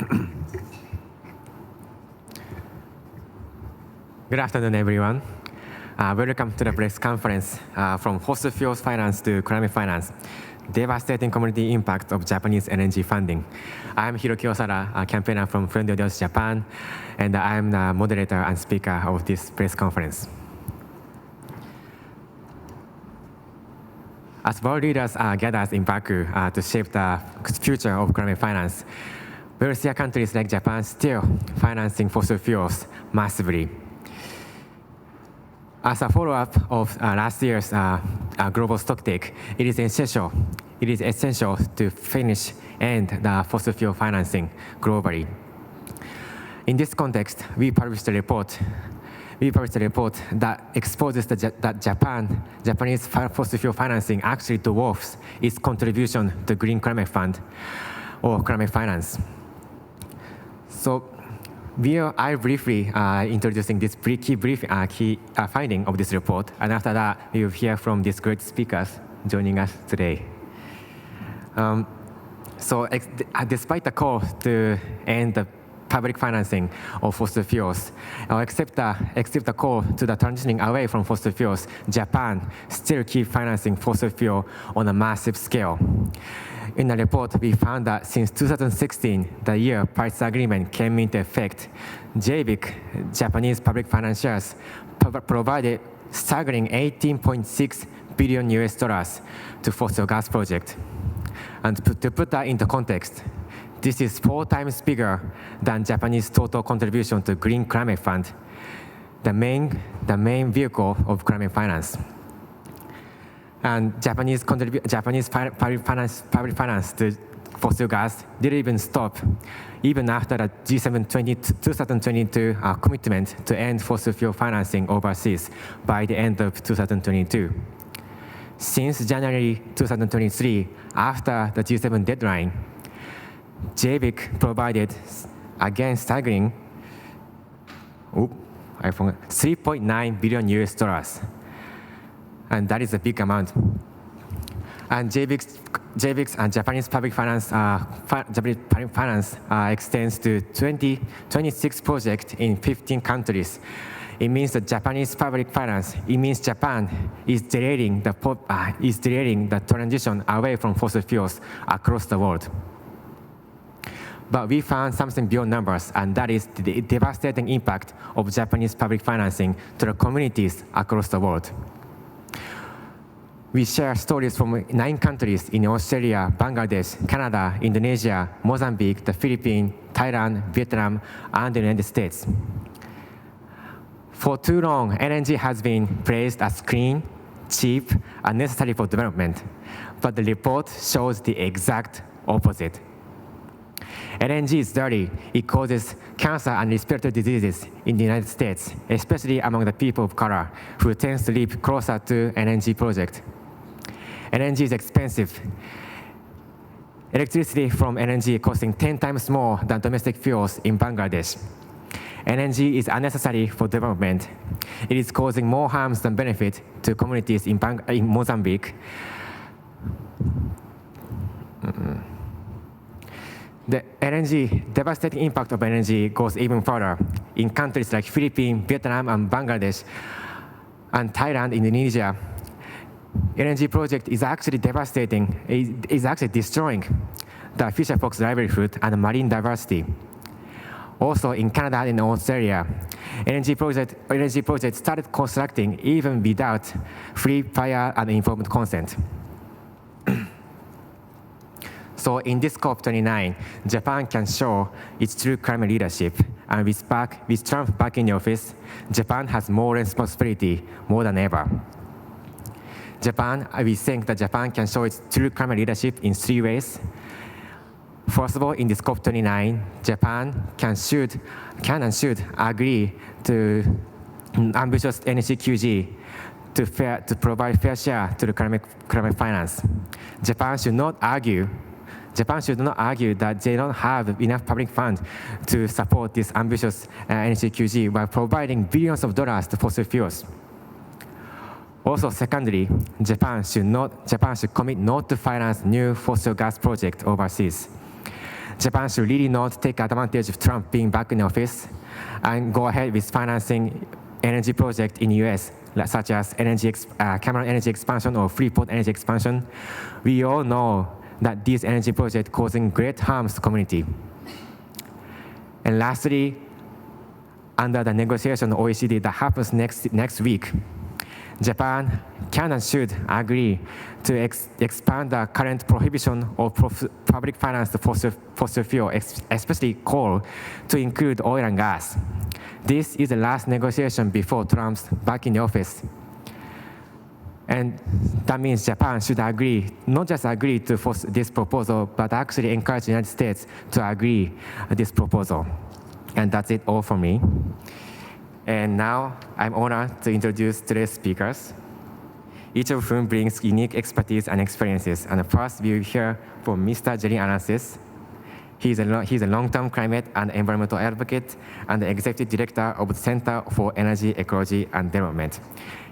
Good afternoon, everyone. Welcome to the press conference from fossil fuels finance to climate finance, devastating community impact of Japanese energy funding. I'm Hiroki Osada, a campaigner from Friendly Audience Japan, and I'm the moderator and speaker of this press conference. As world leaders gathered in Baku to shape the future of climate finance, wealthier countries like Japan still financing fossil fuels massively. As a follow-up of last year's global stocktake, it is essential to finish and the fossil fuel financing globally. In this context, we published a report that exposes that Japanese fossil fuel financing actually dwarfs its contribution to Green Climate Fund or climate finance. So I'm briefly introducing this key finding of this report, and after that, we will hear from these great speakers joining us today. Despite the call to end the public financing of fossil fuels, except the call to the transitioning away from fossil fuels, Japan still keeps financing fossil fuel on a massive scale. In the report, we found that since 2016, the year Paris Agreement came into effect, JBIC, Japanese public financiers, provided staggering $18.6 billion to fossil gas projects. And to put that into context, this is 4 times bigger than Japanese total contribution to Green Climate Fund, the main vehicle of climate finance. And Japanese public finance to fossil gas didn't even stop, even after the G7 2022 commitment to end fossil fuel financing overseas by the end of 2022. Since January 2023, after the G7 deadline, JBIC provided, again staggering, $3.9 billion. And that is a big amount. And JBIC's and Japanese public finance, extends to 26 projects in 15 countries. It means that Japanese public finance, it means Japan is delaying the transition away from fossil fuels across the world. But we found something beyond numbers, and that is the devastating impact of Japanese public financing to the communities across the world. We share stories from 9 countries in Australia, Bangladesh, Canada, Indonesia, Mozambique, the Philippines, Thailand, Vietnam, and the United States. For too long, LNG has been praised as clean, cheap, and necessary for development. But the report shows the exact opposite. LNG is dirty. It causes cancer and respiratory diseases in the United States, especially among the people of color who tend to live closer to LNG projects. LNG is expensive. Electricity from LNG costing 10 times more than domestic fuels in Bangladesh. LNG is unnecessary for development. It is causing more harms than benefit to communities in Mozambique. The devastating impact of LNG goes even further. In countries like Philippines, Vietnam, and Bangladesh, and Thailand, Indonesia, LNG project is actually destroying the fisher-folk livelihood and marine diversity. Also, in Canada and Australia, LNG projects started constructing even without free, prior, and informed consent. So in this COP29, Japan can show its true climate leadership. And with Trump back in the office, Japan has more responsibility more than ever. We think that Japan can show its true climate leadership in 3 ways. First of all, in this COP29, Japan can and should agree to ambitious NCQG to provide fair share to the climate finance. Japan should not argue that they don't have enough public funds to support this ambitious NCQG by providing billions of dollars to fossil fuels. Also, secondly, Japan should commit not to finance new fossil gas projects overseas. Japan should really not take advantage of Trump being back in office and go ahead with financing energy projects in the US, such as Cameron energy expansion or Freeport energy expansion. We all know that these energy projects causing great harm to the community. And lastly, under the negotiation of OECD that happens next week, Japan can and should agree to expand the current prohibition of public finance fossil fuel, especially coal, to include oil and gas. This is the last negotiation before Trump's back in the office. And that means Japan should agree, not just agree to this proposal, but actually encourage the United States to agree this proposal. And that's it all for me. And now I'm honored to introduce today's speakers, each of whom brings unique expertise and experiences. And first, we will hear from Mr. Jerry Anansis. He's a long-term climate and environmental advocate and the executive director of the Center for Energy, Ecology, and Development.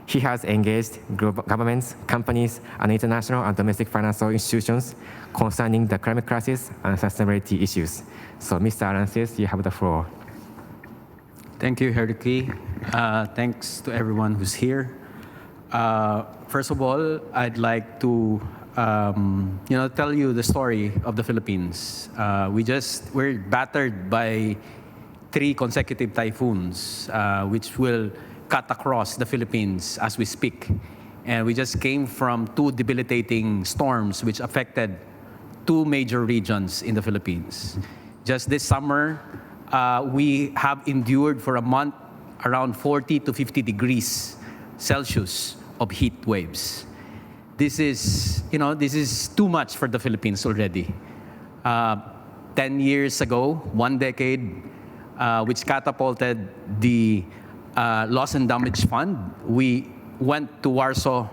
He has engaged global governments, companies, and international and domestic financial institutions concerning the climate crisis and sustainability issues. So, Mr. Anansis, you have the floor. Thank you, Herky. Thanks to everyone who's here. First of all, I'd like to tell you the story of the Philippines. We're battered by 3 consecutive typhoons, which will cut across the Philippines as we speak. And we just came from 2 debilitating storms which affected 2 major regions in the Philippines. Just this summer, we have endured for a month around 40 to 50 degrees Celsius of heat waves. This is too much for the Philippines already. 10 years ago, 1 decade, which catapulted the Loss and Damage Fund, we went to Warsaw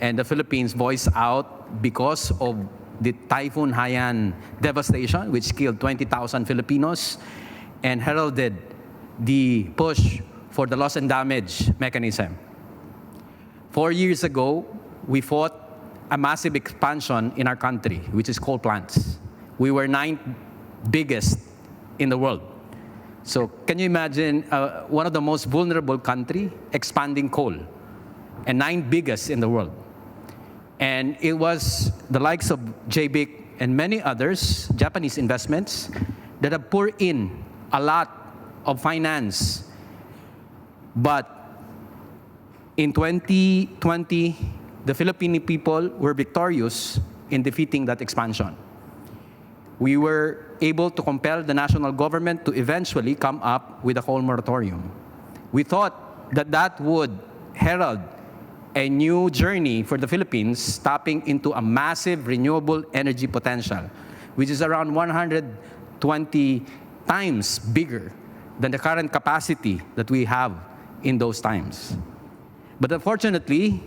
and the Philippines voiced out because of the Typhoon Haiyan devastation, which killed 20,000 Filipinos, and heralded the push for the loss and damage mechanism. 4 years ago, we fought a massive expansion in our country, which is coal plants. We were 9th biggest in the world. So can you imagine one of the most vulnerable country expanding coal, and 9th biggest in the world? And it was the likes of JBIC and many others, Japanese investments, that have poured in a lot of finance. But in 2020, the Filipino people were victorious in defeating that expansion. We were able to compel the national government to eventually come up with a coal moratorium. We thought that that would herald a new journey for the Philippines, tapping into a massive renewable energy potential, which is around 120 times bigger than the current capacity that we have in those times. But unfortunately,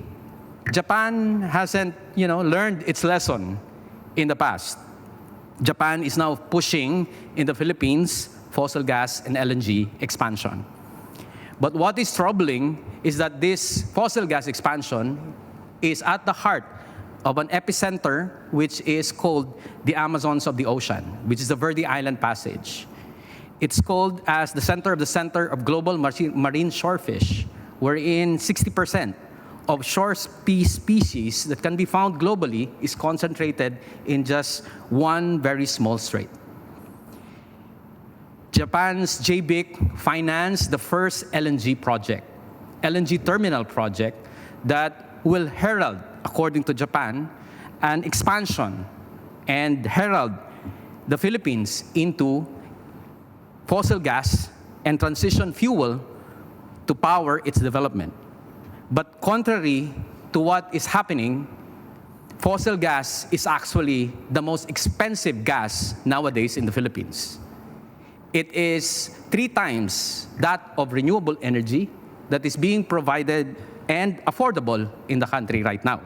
Japan hasn't, learned its lesson in the past. Japan is now pushing in the Philippines fossil gas and LNG expansion. But what is troubling is that this fossil gas expansion is at the heart of an epicenter which is called the Amazons of the ocean, which is the Verde Island Passage. It's called as the center of global marine shorefish, wherein 60% of shore species that can be found globally is concentrated in just one very small strait. Japan's JBIC financed the first LNG terminal project that will herald, according to Japan, an expansion and herald the Philippines into fossil gas and transition fuel to power its development. But contrary to what is happening, fossil gas is actually the most expensive gas nowadays in the Philippines. It is 3 times that of renewable energy that is being provided and affordable in the country right now.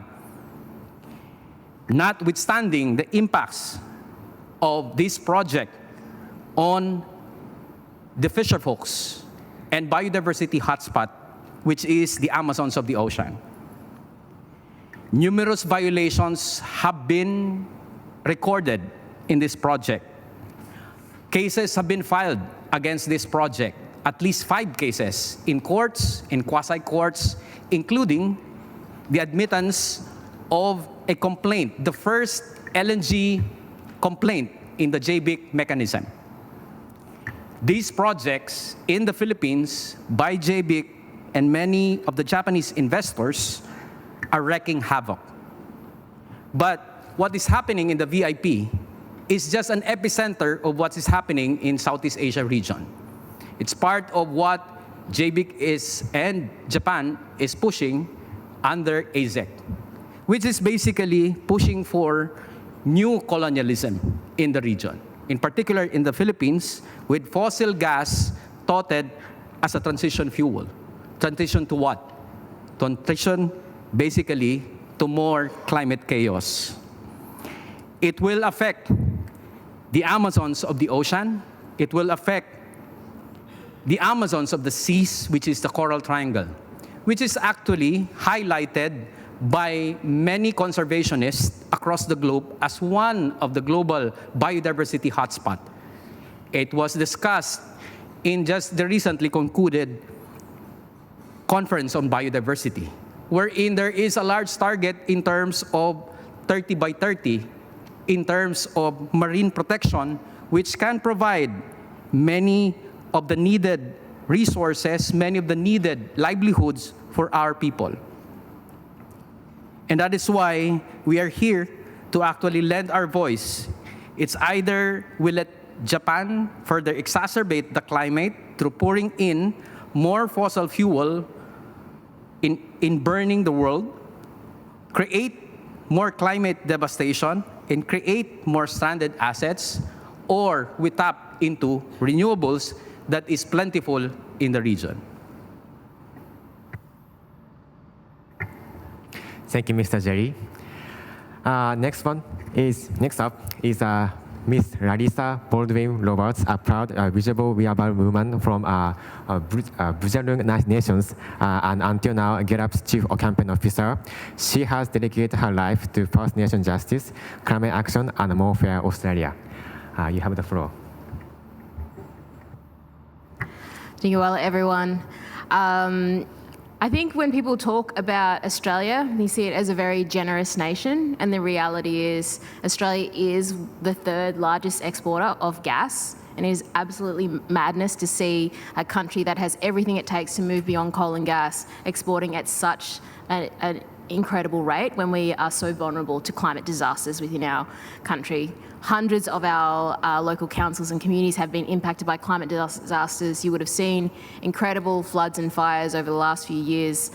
Notwithstanding the impacts of this project on the fisher folks and biodiversity hotspot, which is the Amazons of the ocean. Numerous violations have been recorded in this project. cases have been filed against this project, at least 5 cases in courts, in quasi-courts, including the admittance of a complaint, the first LNG complaint in the JBIC mechanism. These projects in the Philippines by JBIC and many of the Japanese investors are wreaking havoc. But what is happening in the VIP is just an epicenter of what is happening in Southeast Asia region. It's part of what JBIC is and Japan is pushing under AZEC, which is basically pushing for new colonialism in the region, in particular in the Philippines, with fossil gas touted as a transition fuel. Transition to what? Transition basically to more climate chaos. It will affect the Amazons of the ocean. It will affect the Amazons of the seas, which is the Coral Triangle, which is actually highlighted by many conservationists across the globe as one of the global biodiversity hotspot. It was discussed in just the recently concluded conference on biodiversity, wherein there is a large target in terms of 30 by 30, in terms of marine protection, which can provide many of the needed resources, many of the needed livelihoods for our people. And that is why we are here to actually lend our voice. It's either we let Japan further exacerbate the climate through pouring in more fossil fuel in burning the world, create more climate devastation, and create more stranded assets, or we tap into renewables that is plentiful in the region. Thank you, Mr. Jerry. Next up is Miss Larissa Baldwin Roberts, a proud, visible, wearable woman from Bujang Nations, and until now, GetUp's Chief Campaign Officer. She has dedicated her life to First Nation justice, climate action, and more fair Australia. You have the floor. Thank you well, everyone. I think when people talk about Australia, they see it as a very generous nation, and the reality is Australia is the 3rd largest exporter of gas, and it is absolutely madness to see a country that has everything it takes to move beyond coal and gas exporting at such an incredible rate when we are so vulnerable to climate disasters within our country. Hundreds of our local councils and communities have been impacted by climate disasters. You would have seen incredible floods and fires over the last few years,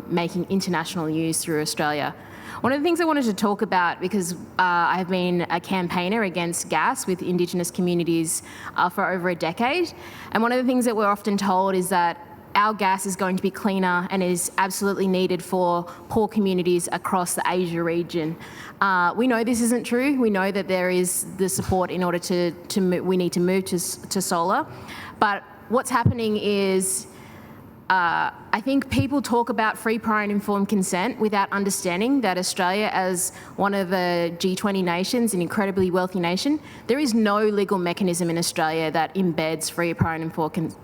making international news through Australia. One of the things I wanted to talk about, because I have been a campaigner against gas with Indigenous communities for over a decade, and one of the things that we're often told is that our gas is going to be cleaner and is absolutely needed for poor communities across the Asia region. We know this isn't true. We know that there is the support in order we need to move to solar. But what's happening is I think people talk about free, prior and informed consent without understanding that Australia, as one of the G20 nations, an incredibly wealthy nation, there is no legal mechanism in Australia that embeds free, prior and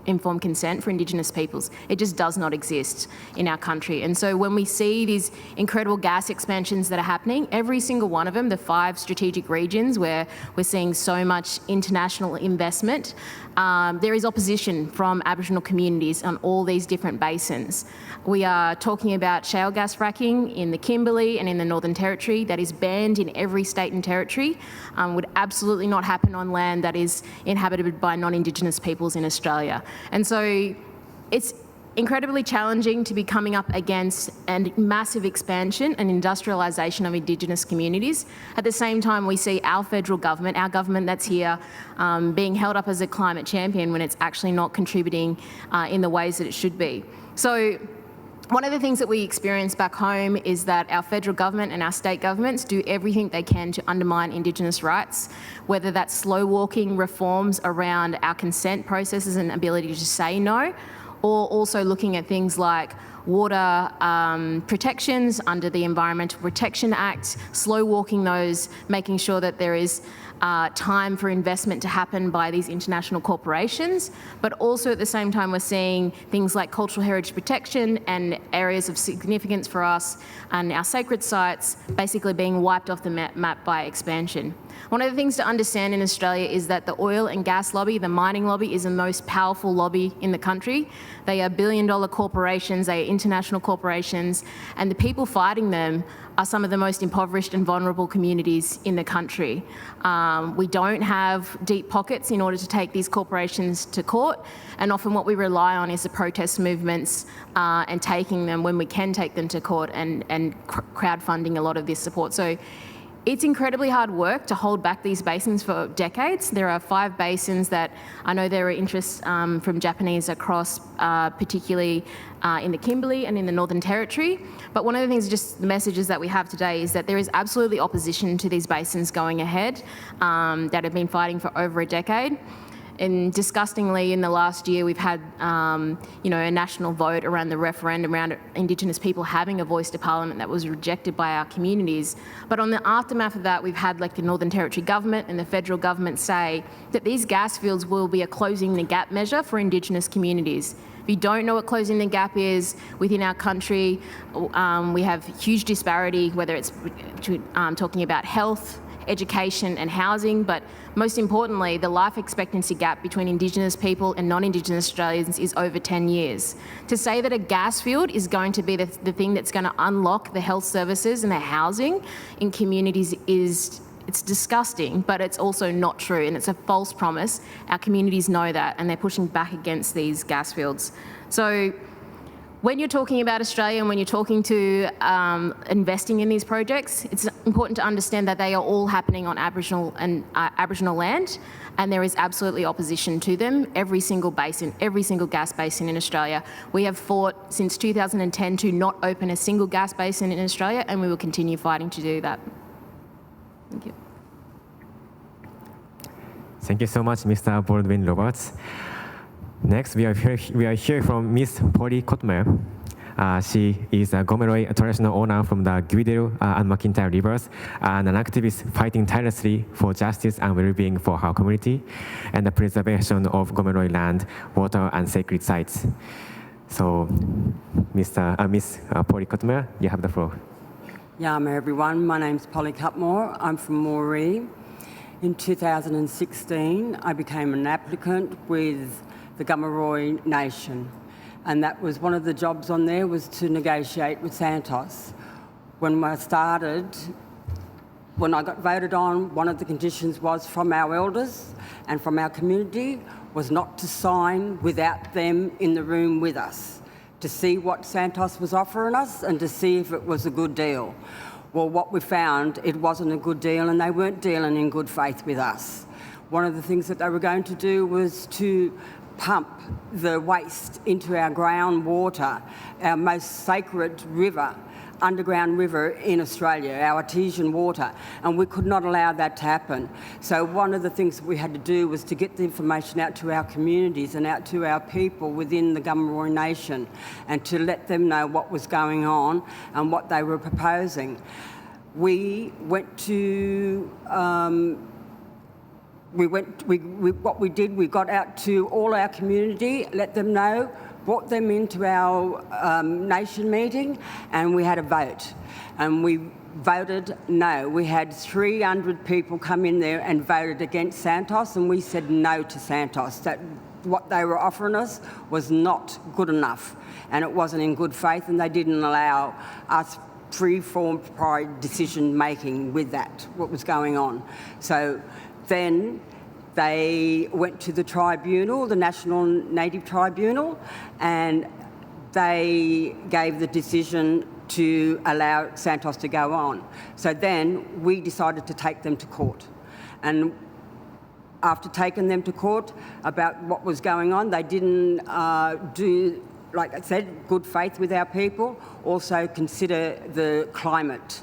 informed consent for Indigenous peoples. It just does not exist in our country. And so when we see these incredible gas expansions that are happening, every single one of them, the 5 strategic regions where we're seeing so much international investment, there is opposition from Aboriginal communities on all these different basins. We are talking about shale gas fracking in the Kimberley and in the Northern Territory that is banned in every state and territory, would absolutely not happen on land that is inhabited by non-Indigenous peoples in Australia. And so it's incredibly challenging to be coming up against a massive expansion and industrialisation of Indigenous communities. At the same time, we see our federal government, our government that's here, being held up as a climate champion when it's actually not contributing in the ways that it should be. So one of the things that we experience back home is that our federal government and our state governments do everything they can to undermine Indigenous rights, whether that's slow-walking reforms around our consent processes and ability to say no, or also looking at things like water protections under the Environmental Protection Act, slow walking those, making sure that there is time for investment to happen by these international corporations, but also at the same time we're seeing things like cultural heritage protection and areas of significance for us and our sacred sites basically being wiped off the map by expansion. One of the things to understand in Australia is that the oil and gas lobby, the mining lobby, is the most powerful lobby in the country. They are billion-dollar corporations, they are international corporations, and the people fighting them are some of the most impoverished and vulnerable communities in the country. We don't have deep pockets in order to take these corporations to court, and often what we rely on is the protest movements and taking them when we can take them to court and crowdfunding a lot of this support. So it's incredibly hard work to hold back these basins for decades. There are 5 basins that I know there are interests from Japanese across, particularly in the Kimberley and in the Northern Territory. But one of the things, just the messages that we have today, is that there is absolutely opposition to these basins going ahead that have been fighting for over a decade. And disgustingly, in the last year, we've had a national vote around the referendum around Indigenous people having a voice to Parliament that was rejected by our communities. But on the aftermath of that, we've had the Northern Territory government and the federal government say that these gas fields will be a closing the gap measure for Indigenous communities. If you don't know what closing the gap is within our country, we have huge disparity, whether it's talking about health, education and housing, but most importantly, the life expectancy gap between Indigenous people and non-Indigenous Australians is over 10 years. To say that a gas field is going to be the thing that's going to unlock the health services and the housing in communities it's disgusting, but it's also not true, and it's a false promise. Our communities know that, and they're pushing back against these gas fields. So when you're talking about Australia and when you're talking to investing in these projects, it's important to understand that they are all happening on Aboriginal land, and there is absolutely opposition to them. Every single basin, every single gas basin in Australia. We have fought since 2010 to not open a single gas basin in Australia, and we will continue fighting to do that. Thank you. Thank you so much, Mr. Baldwin Roberts. Next, we are here from Miss Polly Kotmer. She is a Gomeroi traditional owner from the Guidel and McIntyre rivers and an activist fighting tirelessly for justice and well-being for her community and the preservation of Gomeroi land, water, and sacred sites. So, Miss Polly Kotmer, you have the floor. Yama everyone, my name's Polly Cutmore. I'm from Moree. In 2016, I became an applicant with the Gomeroi Nation, and that was one of the jobs on there was to negotiate with Santos. When I got voted on, one of the conditions was from our elders and from our community was not to sign without them in the room with us, to see what Santos was offering us and to see if it was a good deal. Well, what we found, it wasn't a good deal, and they weren't dealing in good faith with us. One of the things that they were going to do was to pump the waste into our groundwater, our most sacred river, underground river in Australia, our artesian water, and we could not allow that to happen. So one of the things that we had to do was to get the information out to our communities and out to our people within the Gomeroi Nation and to let them know what was going on and what they were proposing. We went to what we did, we got out to all our community, let them know, brought them into our nation meeting, and we had a vote. And we voted no. We had 300 people come in there and voted against Santos, and we said no to Santos, that what they were offering us was not good enough, and it wasn't in good faith, and they didn't allow us free-form decision-making with that, what was going on. So then they went to the tribunal, the National Native Tribunal, and they gave the decision to allow Santos to go on. So then we decided to take them to court. And after taking them to court about what was going on, they didn't do, like I said, good faith with our people, also consider the climate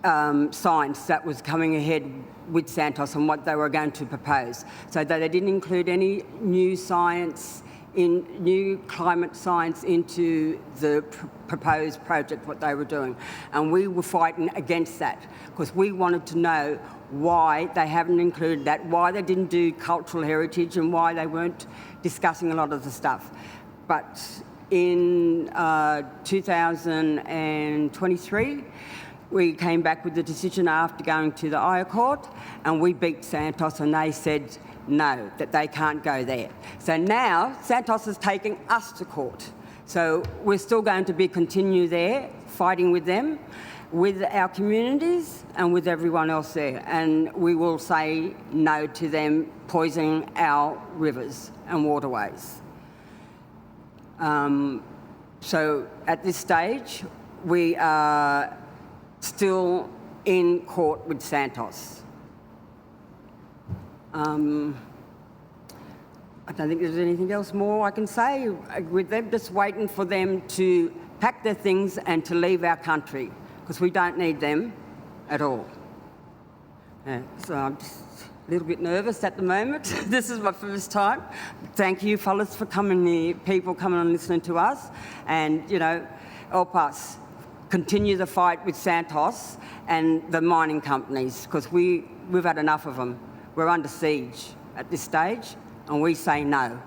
science that was coming ahead with Santos and what they were going to propose. So they didn't include any new science in new climate science into the proposed project, what they were doing. And we were fighting against that because we wanted to know why they haven't included that, why they didn't do cultural heritage and why they weren't discussing a lot of the stuff. But in 2023, we came back with the decision after going to the Higher Court, and we beat Santos, and they said no, that they can't go there. So now Santos is taking us to court. So we're still going to continue there, fighting with them, with our communities and with everyone else there. And we will say no to them poisoning our rivers and waterways. So at this stage, we are still in court with Santos. I don't think there's anything else more I can say with them, just waiting for them to pack their things and to leave our country, because we don't need them at all. So I'm just a little bit nervous at the moment. This is my first time. Thank you, fellas, for coming here, people coming and listening to us, and, you know, help us continue the fight with Santos and the mining companies, because we've had enough of them. We're under siege at this stage, and we say no.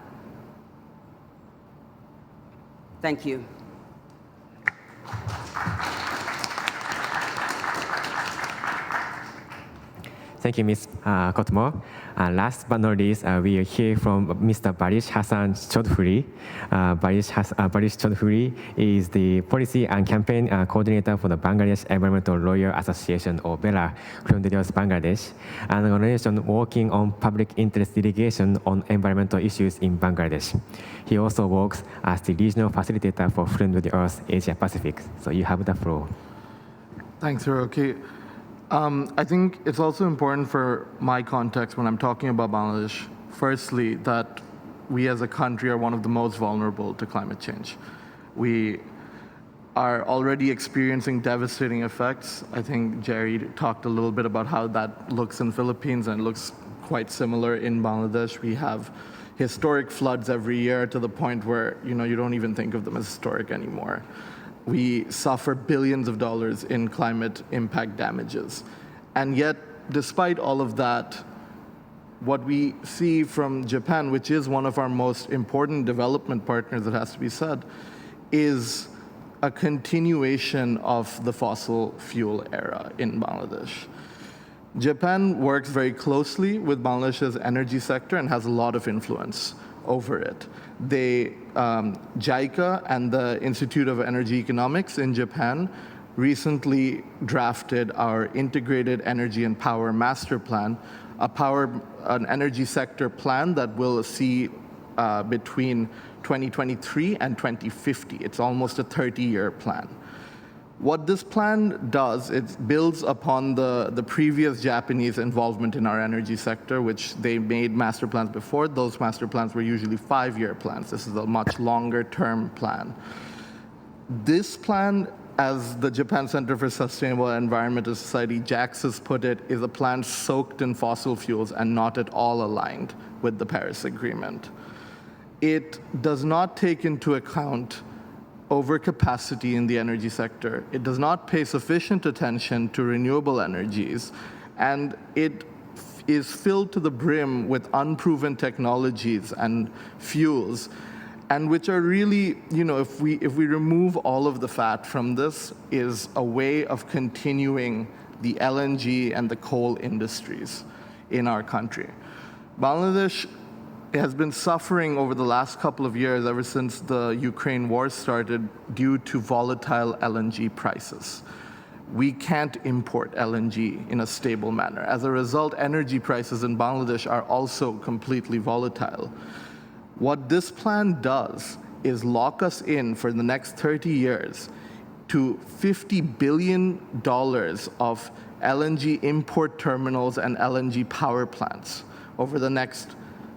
Thank you. Thank you, Ms. Kotmo. Last but not least, we will hear from Mr. Barish Hassan Chaudhuri. Barish Chaudhuri is the Policy and Campaign Coordinator for the Bangladesh Environmental Lawyer Association, or BELA, from Bangladesh, an organization working on public interest litigation on environmental issues in Bangladesh. He also works as the regional facilitator for Friend of the Earth Asia Pacific. So you have the floor. Thanks, Hiroki. I think it's also important for my context when I'm talking about Bangladesh, firstly, that we as a country are one of the most vulnerable to climate change. We are already experiencing devastating effects. I think Jerry talked a little bit about how that looks in the Philippines, and looks quite similar in Bangladesh. We have historic floods every year to the point where, you know, you don't even think of them as historic anymore. We suffer billions of dollars in climate impact damages. And yet, despite all of that, what we see from Japan, which is one of our most important development partners, it has to be said, is a continuation of the fossil fuel era in Bangladesh. Japan works very closely with Bangladesh's energy sector and has a lot of influence over it. JICA and the Institute of Energy Economics in Japan recently drafted our Integrated Energy and Power Master Plan, an energy sector plan that will see between 2023 and 2050. It's almost a 30-year plan. What this plan does, it builds upon the previous Japanese involvement in our energy sector, which they made master plans before. Those master plans were usually 5-year plans. This is a much longer term plan. This plan, as the Japan Center for Sustainable Environmental Society, JAX, has put it, is a plan soaked in fossil fuels and not at all aligned with the Paris Agreement. It does not take into account overcapacity in the energy sector. It does not pay sufficient attention to renewable energies, and it is filled to the brim with unproven technologies and fuels, and which are really, you know, if we remove all of the fat from this, is a way of continuing the LNG and the coal industries in our country. Bangladesh has been suffering over the last couple of years, ever since the Ukraine war started, due to volatile LNG prices. We can't import LNG in a stable manner. As a result, energy prices in Bangladesh are also completely volatile. What this plan does is lock us in for the next 30 years to $50 billion of LNG import terminals and LNG power plants over the next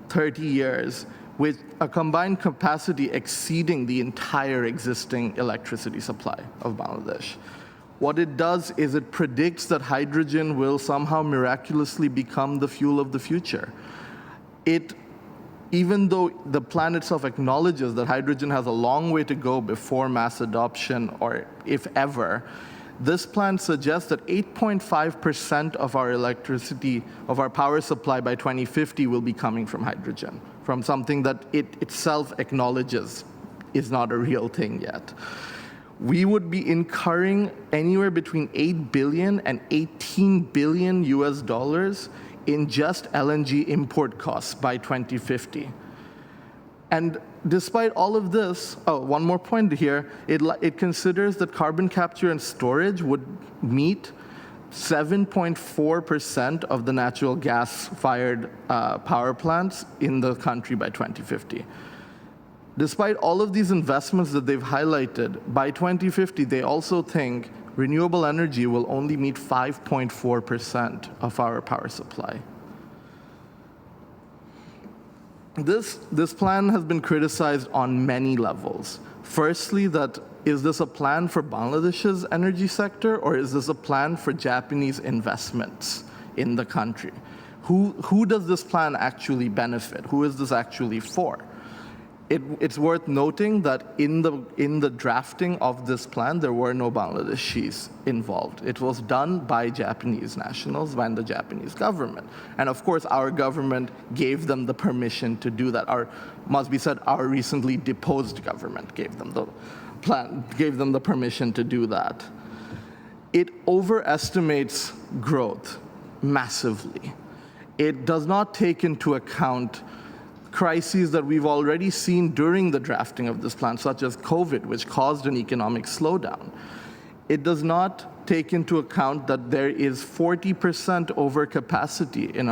30 years, with a combined capacity exceeding the entire existing electricity supply of Bangladesh. What it does is it predicts that hydrogen will somehow miraculously become the fuel of the future. It even though the plan itself acknowledges that hydrogen has a long way to go before mass adoption, or if ever, this plan suggests that 8.5% of our electricity, of our power supply by 2050 will be coming from hydrogen, from something that it itself acknowledges is not a real thing yet. We would be incurring anywhere between 8 billion and 18 billion US dollars in just LNG import costs by 2050. And despite all of this, one more point here, it considers that carbon capture and storage would meet 7.4% of the natural gas-fired power plants in the country by 2050. Despite all of these investments that they've highlighted, by 2050, they also think renewable energy will only meet 5.4% of our power supply. This plan has been criticized on many levels. Firstly, is this a plan for Bangladesh's energy sector, or is this a plan for Japanese investments in the country? Who does this plan actually benefit? Who is this actually for? It's worth noting that in the drafting of this plan, there were no Bangladeshis involved. It was done by Japanese nationals, by the Japanese government. And of course, our government gave them the permission to do that. Must be said, our recently deposed government gave them the permission to do that. It overestimates growth massively. It does not take into account crises that we've already seen during the drafting of this plan, such as COVID, which caused an economic slowdown. It does not take into account that there is 40% overcapacity in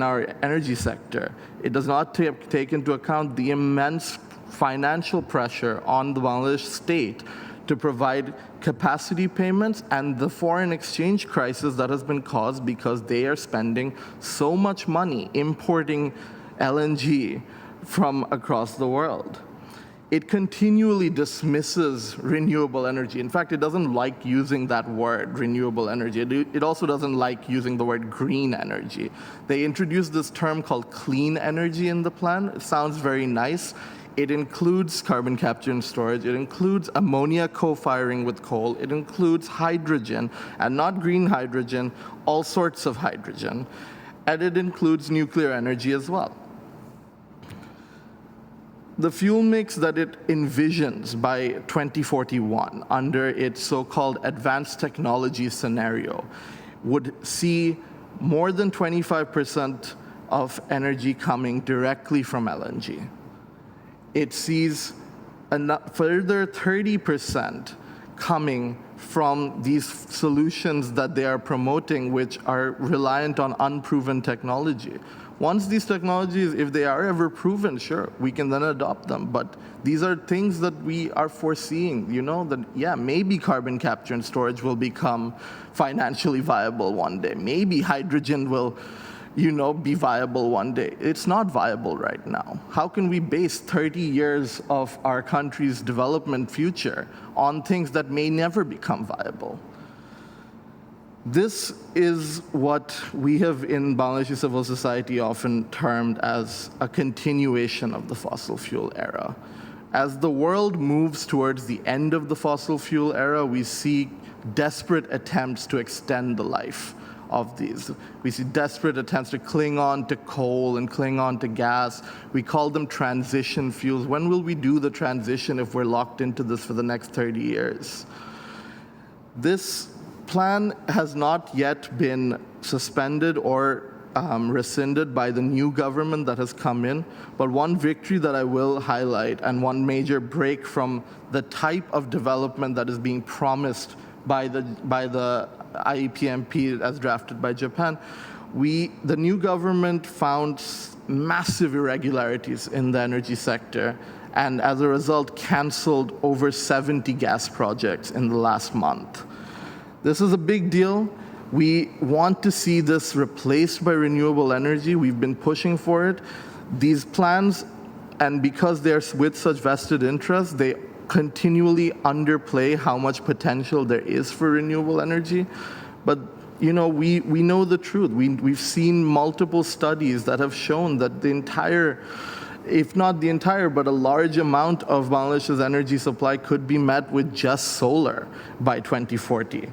our energy sector. It does not take into account the immense financial pressure on the Bangladesh state to provide capacity payments and the foreign exchange crisis that has been caused because they are spending so much money importing LNG from across the world. It continually dismisses renewable energy. In fact, it doesn't like using that word, renewable energy. It also doesn't like using the word green energy. They introduced this term called clean energy in the plan. It sounds very nice. It includes carbon capture and storage. It includes ammonia co-firing with coal. It includes hydrogen, and not green hydrogen, all sorts of hydrogen. And it includes nuclear energy as well. The fuel mix that it envisions by 2041 under its so-called advanced technology scenario would see more than 25% of energy coming directly from LNG. It sees a further 30% coming from these solutions that they are promoting, which are reliant on unproven technology. Once these technologies, if they are ever proven, sure, we can then adopt them. But these are things that we are foreseeing, that, yeah, maybe carbon capture and storage will become financially viable one day. Maybe hydrogen will, be viable one day. It's not viable right now. How can we base 30 years of our country's development future on things that may never become viable? This is what we have in Bangladeshi civil society often termed as a continuation of the fossil fuel era. As the world moves towards the end of the fossil fuel era, we see desperate attempts to extend the life of these. We see desperate attempts to cling on to coal and cling on to gas. We call them transition fuels. When will we do the transition if we're locked into this for the next 30 years? This plan has not yet been suspended or rescinded by the new government that has come in, but one victory that I will highlight and one major break from the type of development that is being promised by the IEPMP as drafted by Japan, the new government found massive irregularities in the energy sector, and as a result canceled over 70 gas projects in the last month. This is a big deal. We want to see this replaced by renewable energy. We've been pushing for it. These plans, and because they're with such vested interests, they continually underplay how much potential there is for renewable energy. But you know, we know the truth. We've seen multiple studies that have shown that the entire, if not the entire, but a large amount of Bangladesh's energy supply could be met with just solar by 2040.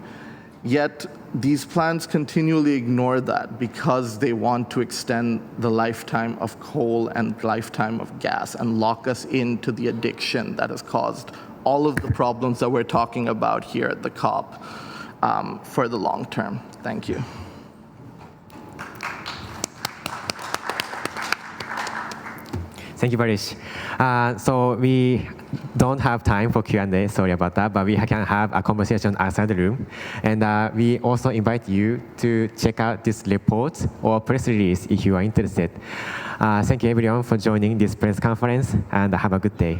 Yet these plans continually ignore that because they want to extend the lifetime of coal and lifetime of gas and lock us into the addiction that has caused all of the problems that we're talking about here at the COP for the long term. Thank you. Thank you, Barish. So we don't have time for Q&A, sorry about that, but we can have a conversation outside the room. And we also invite you to check out this report or press release if you are interested. Thank you everyone for joining this press conference, and have a good day.